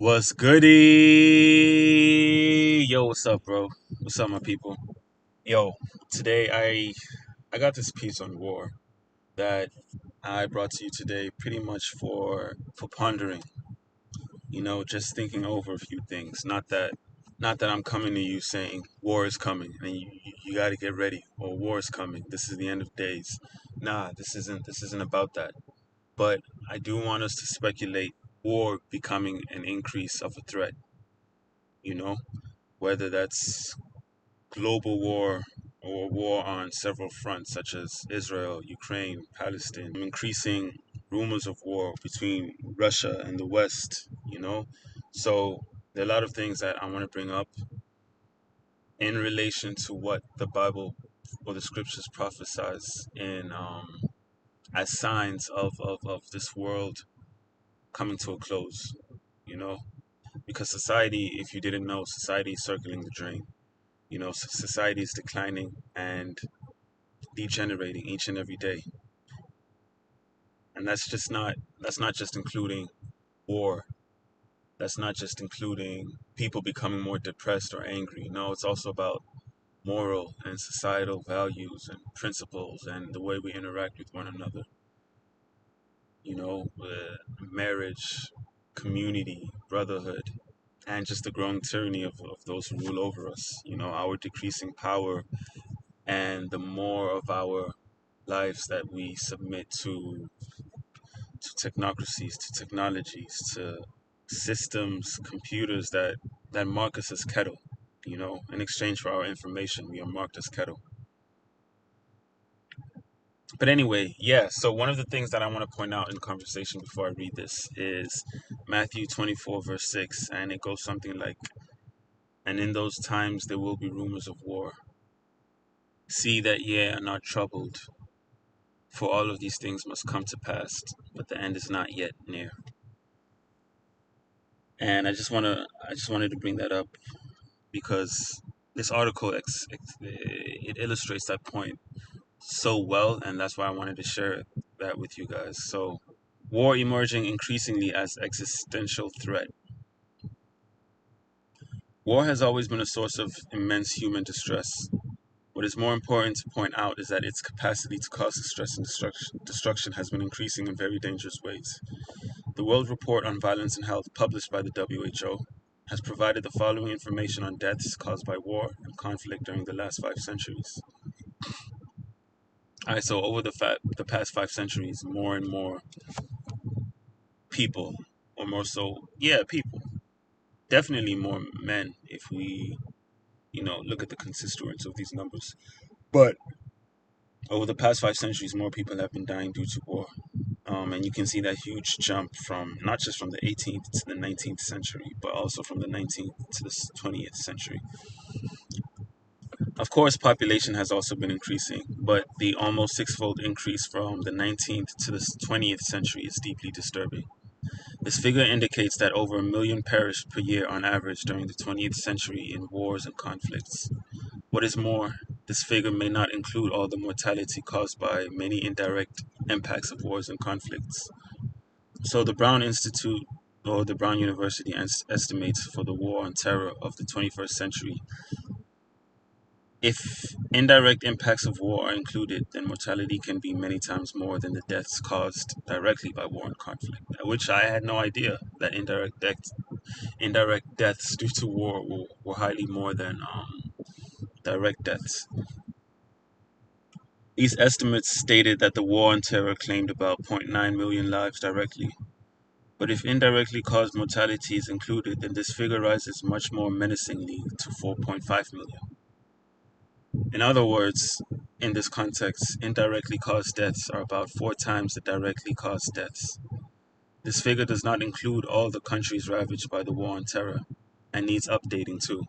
What's goody? Yo, what's up, bro? What's up, my people? Yo, today I got this piece on war that I brought to you today, pretty much for pondering. Just thinking over a few things. Not that I'm coming to you saying war is coming and you got to get ready or war is coming. This is the end of days. Nah, this isn't about that. But I do want us to speculate war becoming an increase of a threat. You know, whether that's global war or war on several fronts, such as Israel, Ukraine, Palestine, increasing rumors of war between Russia and the West. So there are a lot of things that I want to bring up in relation to what the Bible or the scriptures prophesize in as signs of this world coming to a close, you know? Because society, if you didn't know, society is circling the drain. Society is declining and degenerating each and every day, and that's not just including war. That's not just including people becoming more depressed or angry. No, it's also about moral and societal values and principles and the way we interact with one another. Marriage, community, brotherhood, and just the growing tyranny of those who rule over us. Our decreasing power and the more of our lives that we submit to technocracies, to technologies, to systems, computers that mark us as cattle. In exchange for our information, we are marked as cattle. But anyway, yeah. So one of the things that I want to point out in conversation before I read this is Matthew 24 verse 6, and it goes something like, "And in those times there will be rumors of war. See that ye are not troubled, for all of these things must come to pass, but the end is not yet near." And I just wanted to bring that up because this article it illustrates that point so well, and that's why I wanted to share that with you guys. So, war emerging increasingly as existential threat. War has always been a source of immense human distress. What is more important to point out is that its capacity to cause distress and destruction has been increasing in very dangerous ways. The World Report on Violence and Health, published by the WHO, has provided the following information on deaths caused by war and conflict during the last 5 centuries. All right, so over the past 5 centuries, more and more people, or more so, yeah, people, definitely more men, if we, look at the constituents of these numbers. But over the past 5 centuries, more people have been dying due to war. And you can see that huge jump from not just from the 18th to the 19th century, but also from the 19th to the 20th century. Of course, population has also been increasing, but the almost sixfold increase from the 19th to the 20th century is deeply disturbing. This figure indicates that over a million perished per year on average during the 20th century in wars and conflicts. What is more, this figure may not include all the mortality caused by many indirect impacts of wars and conflicts. So the Brown Institute or the Brown University estimates for the war on terror of the 21st century, if indirect impacts of war are included, then mortality can be many times more than the deaths caused directly by war and conflict. Which I had no idea that indirect deaths due to war were highly more than direct deaths. These estimates stated that the war on terror claimed about zero point 0.9 million lives directly. But if indirectly caused mortality is included, then this figure rises much more menacingly to 4.5 million. In other words, in this context, indirectly caused deaths are about 4 times the directly caused deaths. This figure does not include all the countries ravaged by the war on terror and needs updating too.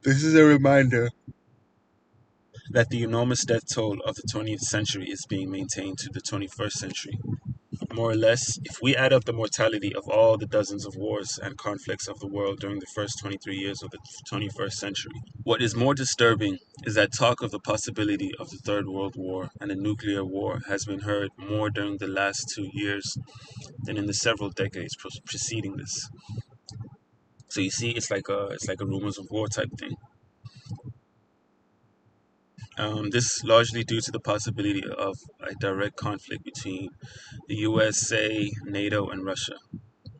This is a reminder that the enormous death toll of the 20th century is being maintained to the 21st century. more or less, if we add up the mortality of all the dozens of wars and conflicts of the world during the first 23 years of the 21st century, what is more disturbing is that talk of the possibility of the Third World War and a nuclear war has been heard more during the last 2 years than in the several decades preceding this. So you see, it's like a rumors of war type thing. This largely due to the possibility of a direct conflict between the USA, NATO, and Russia,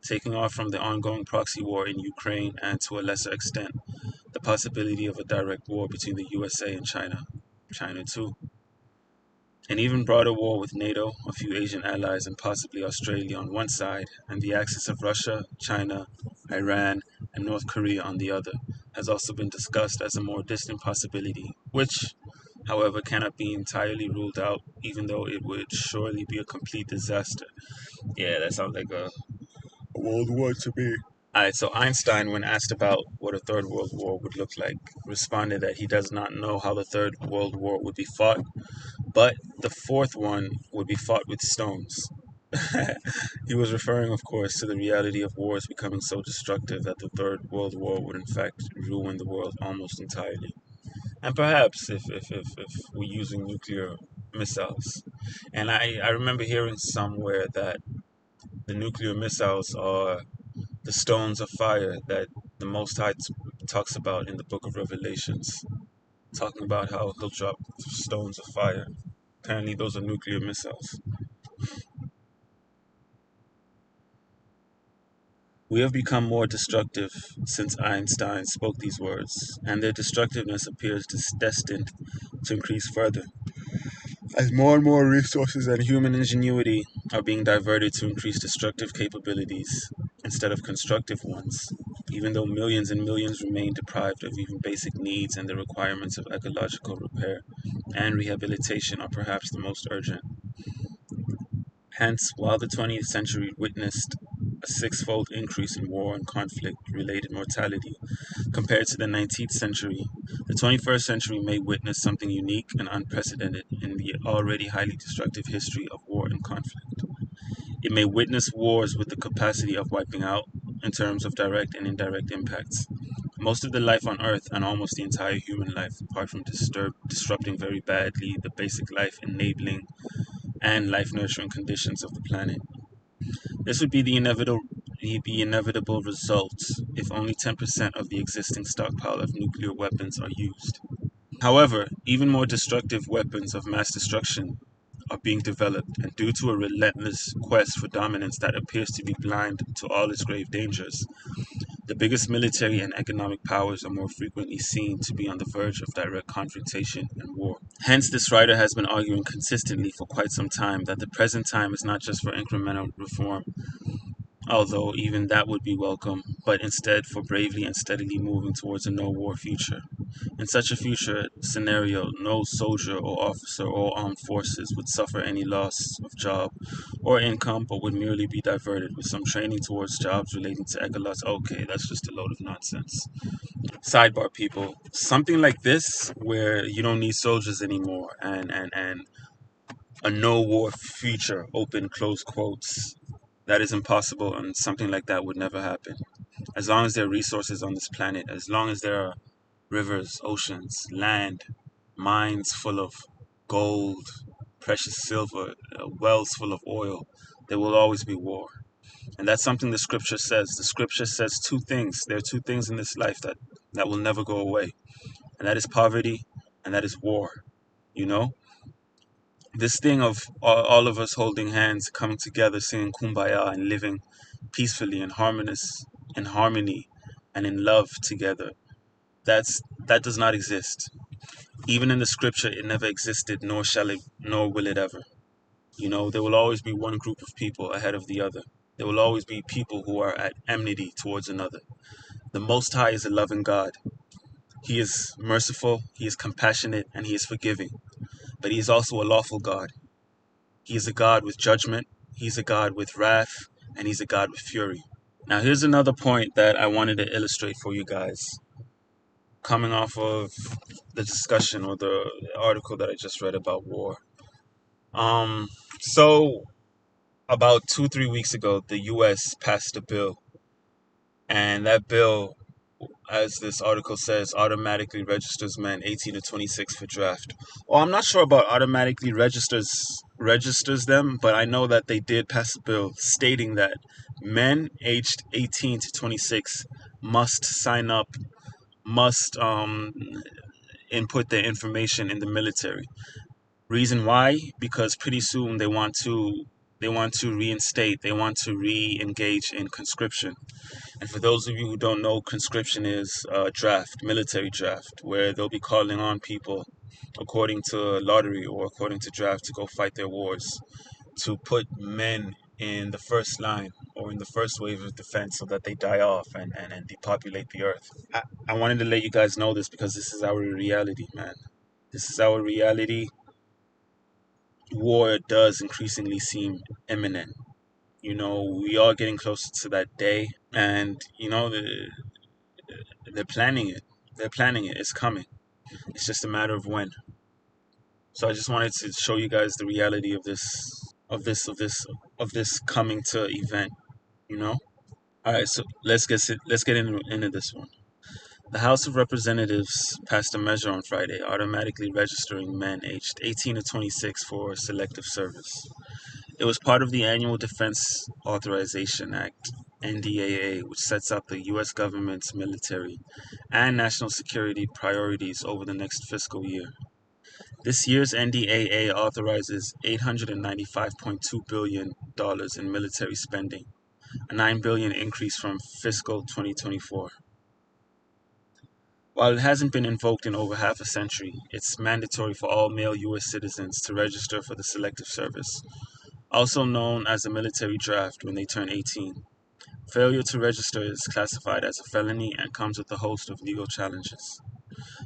taking off from the ongoing proxy war in Ukraine and to a lesser extent, the possibility of a direct war between the USA and China, China too, an even broader war with NATO, a few Asian allies, and possibly Australia on one side, and the axis of Russia, China, Iran, and North Korea on the other, has also been discussed as a more distant possibility, which, however, cannot be entirely ruled out, even though it would surely be a complete disaster. Yeah, that sounds like a world war to me. Alright, so Einstein, when asked about what a third world war would look like, responded that he does not know how the third world war would be fought, but the fourth one would be fought with stones. He was referring, of course, to the reality of wars becoming so destructive that the Third World War would, in fact, ruin the world almost entirely. And perhaps if we're using nuclear missiles. And I remember hearing somewhere that the nuclear missiles are the stones of fire that the Most High talks about in the book of Revelations, talking about how he'll drop stones of fire. Apparently, those are nuclear missiles. We have become more destructive since Einstein spoke these words, and their destructiveness appears destined to increase further, as more and more resources and human ingenuity are being diverted to increase destructive capabilities instead of constructive ones, even though millions and millions remain deprived of even basic needs and the requirements of ecological repair and rehabilitation are perhaps the most urgent. Hence, while the 20th century witnessed a six-fold increase in war and conflict-related mortality compared to the 19th century, the 21st century may witness something unique and unprecedented in the already highly destructive history of war and conflict. It may witness wars with the capacity of wiping out, in terms of direct and indirect impacts, most of the life on Earth and almost the entire human life, apart from disrupting very badly the basic life enabling and life nurturing conditions of the planet. This would be the inevitable result if only 10% of the existing stockpile of nuclear weapons are used. However, even more destructive weapons of mass destruction are being developed, and due to a relentless quest for dominance that appears to be blind to all its grave dangers, the biggest military and economic powers are more frequently seen to be on the verge of direct confrontation and war. Hence, this writer has been arguing consistently for quite some time that the present time is not just for incremental reform, although even that would be welcome, but instead for bravely and steadily moving towards a no war future. In such a future scenario, no soldier or officer or armed forces would suffer any loss of job or income, but would merely be diverted with some training towards jobs relating to ecolots. Okay, that's just a load of nonsense. Sidebar, people. Something like this, where you don't need soldiers anymore, and a no war future, open close quotes, that is impossible, and something like that would never happen. As long as there are resources on this planet, as long as there are rivers, oceans, land, mines full of gold, precious silver, wells full of oil, there will always be war. And that's something the scripture says. The scripture says two things. There are two things in this life that will never go away, and that is poverty and that is war. You know? This thing of all of us holding hands, coming together, singing kumbaya, and living peacefully and harmonious, in harmony, and in love together. That does not exist. Even in the scripture, it never existed, nor shall it, nor will it ever. You know, there will always be one group of people ahead of the other. There will always be people who are at enmity towards another. The Most High is a loving God. He is merciful, He is compassionate, and He is forgiving. But He is also a lawful God. He is a God with judgment, He's a God with wrath, and He's a God with fury. Now, here's another point that I wanted to illustrate for you guys, coming off of the discussion or the article that I just read about war. Um, so about 2 3 weeks ago, the U.S. passed a bill, and that bill, as this article says, automatically registers men 18 to 26 for draft. Well, I'm not sure about automatically registers them, but I know that they did pass a bill stating that men aged 18 to 26 must sign up, must input their information in the military. Reason why? Because pretty soon they want to reinstate, they want to re-engage in conscription. And for those of you who don't know, conscription is a draft, military draft, where they'll be calling on people according to lottery or according to draft to go fight their wars, to put men in the first line or in the first wave of defense so that they die off and depopulate the earth. I wanted to let you guys know this because this is our reality, man. This is our reality. War does increasingly seem imminent. We are getting closer to that day, and they're planning it. They're planning it. It's coming. It's just a matter of when. So I just wanted to show you guys the reality of this coming to event. You know. All right. So let's get into this one. The House of Representatives passed a measure on Friday automatically registering men aged 18 to 26 for selective service. It was part of the Annual Defense Authorization Act, NDAA, which sets out the U.S. government's military and national security priorities over the next fiscal year. This year's NDAA authorizes $895.2 billion in military spending, a $9 billion increase from fiscal 2024. While it hasn't been invoked in over half a century, it's mandatory for all male U.S. citizens to register for the Selective Service, also known as the military draft, when they turn 18. Failure to register is classified as a felony and comes with a host of legal challenges.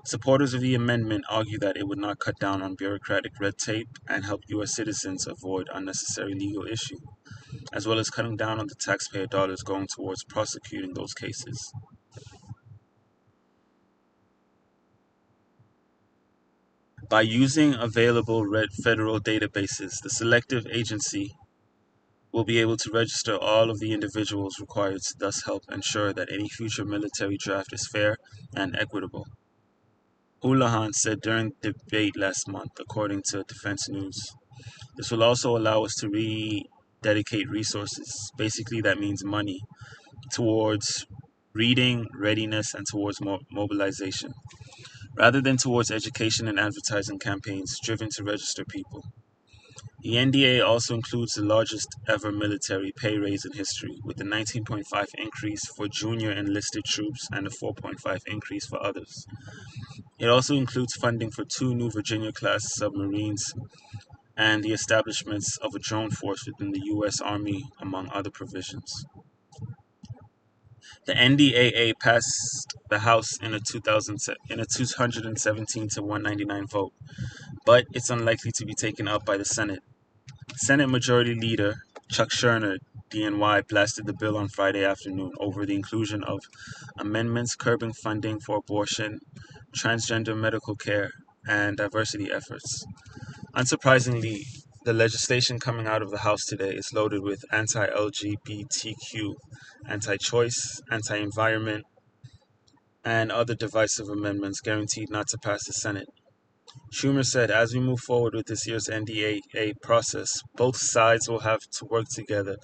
Supporters of the amendment argue that it would not cut down on bureaucratic red tape and help U.S. citizens avoid unnecessary legal issue, as well as cutting down on the taxpayer dollars going towards prosecuting those cases. By using available federal databases, the selective agency will be able to register all of the individuals required to thus help ensure that any future military draft is fair and equitable. Houlihan said during the debate last month, according to Defense News. This will also allow us to rededicate resources, basically that means money, towards reading, readiness, and towards mobilization, rather than towards education and advertising campaigns driven to register people. The NDA also includes the largest ever military pay raise in history, with a 19.5 increase for junior enlisted troops and a 4.5 increase for others. It also includes funding for 2 new Virginia-class submarines and the establishments of a drone force within the U.S. Army, among other provisions. The NDAA passed the House in a 217 to 199 vote, but it's unlikely to be taken up by the Senate. Senate Majority Leader Chuck Schumer, DNY, blasted the bill on Friday afternoon over the inclusion of amendments curbing funding for abortion, transgender medical care, and diversity efforts. Unsurprisingly, the legislation coming out of the House today is loaded with anti-LGBTQ, anti-choice, anti-environment, and other divisive amendments guaranteed not to pass the Senate. Schumer said, as we move forward with this year's NDAA process, both sides will have to work together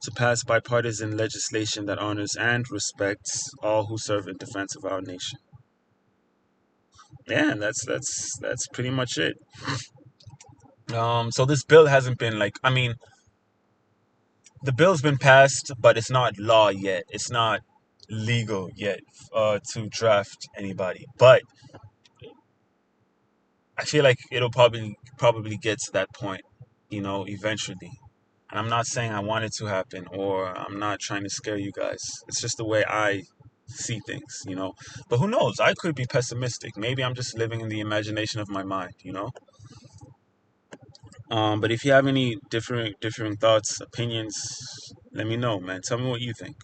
to pass bipartisan legislation that honors and respects all who serve in defense of our nation. Yeah, that's pretty much it. So this bill hasn't been the bill's been passed, but it's not law yet. It's not legal yet to draft anybody. But I feel like it'll probably get to that point, eventually. And I'm not saying I want it to happen, or I'm not trying to scare you guys. It's just the way I see things. But who knows? I could be pessimistic. Maybe I'm just living in the imagination of my mind. But if you have any differing thoughts, opinions, let me know, man. Tell me what you think.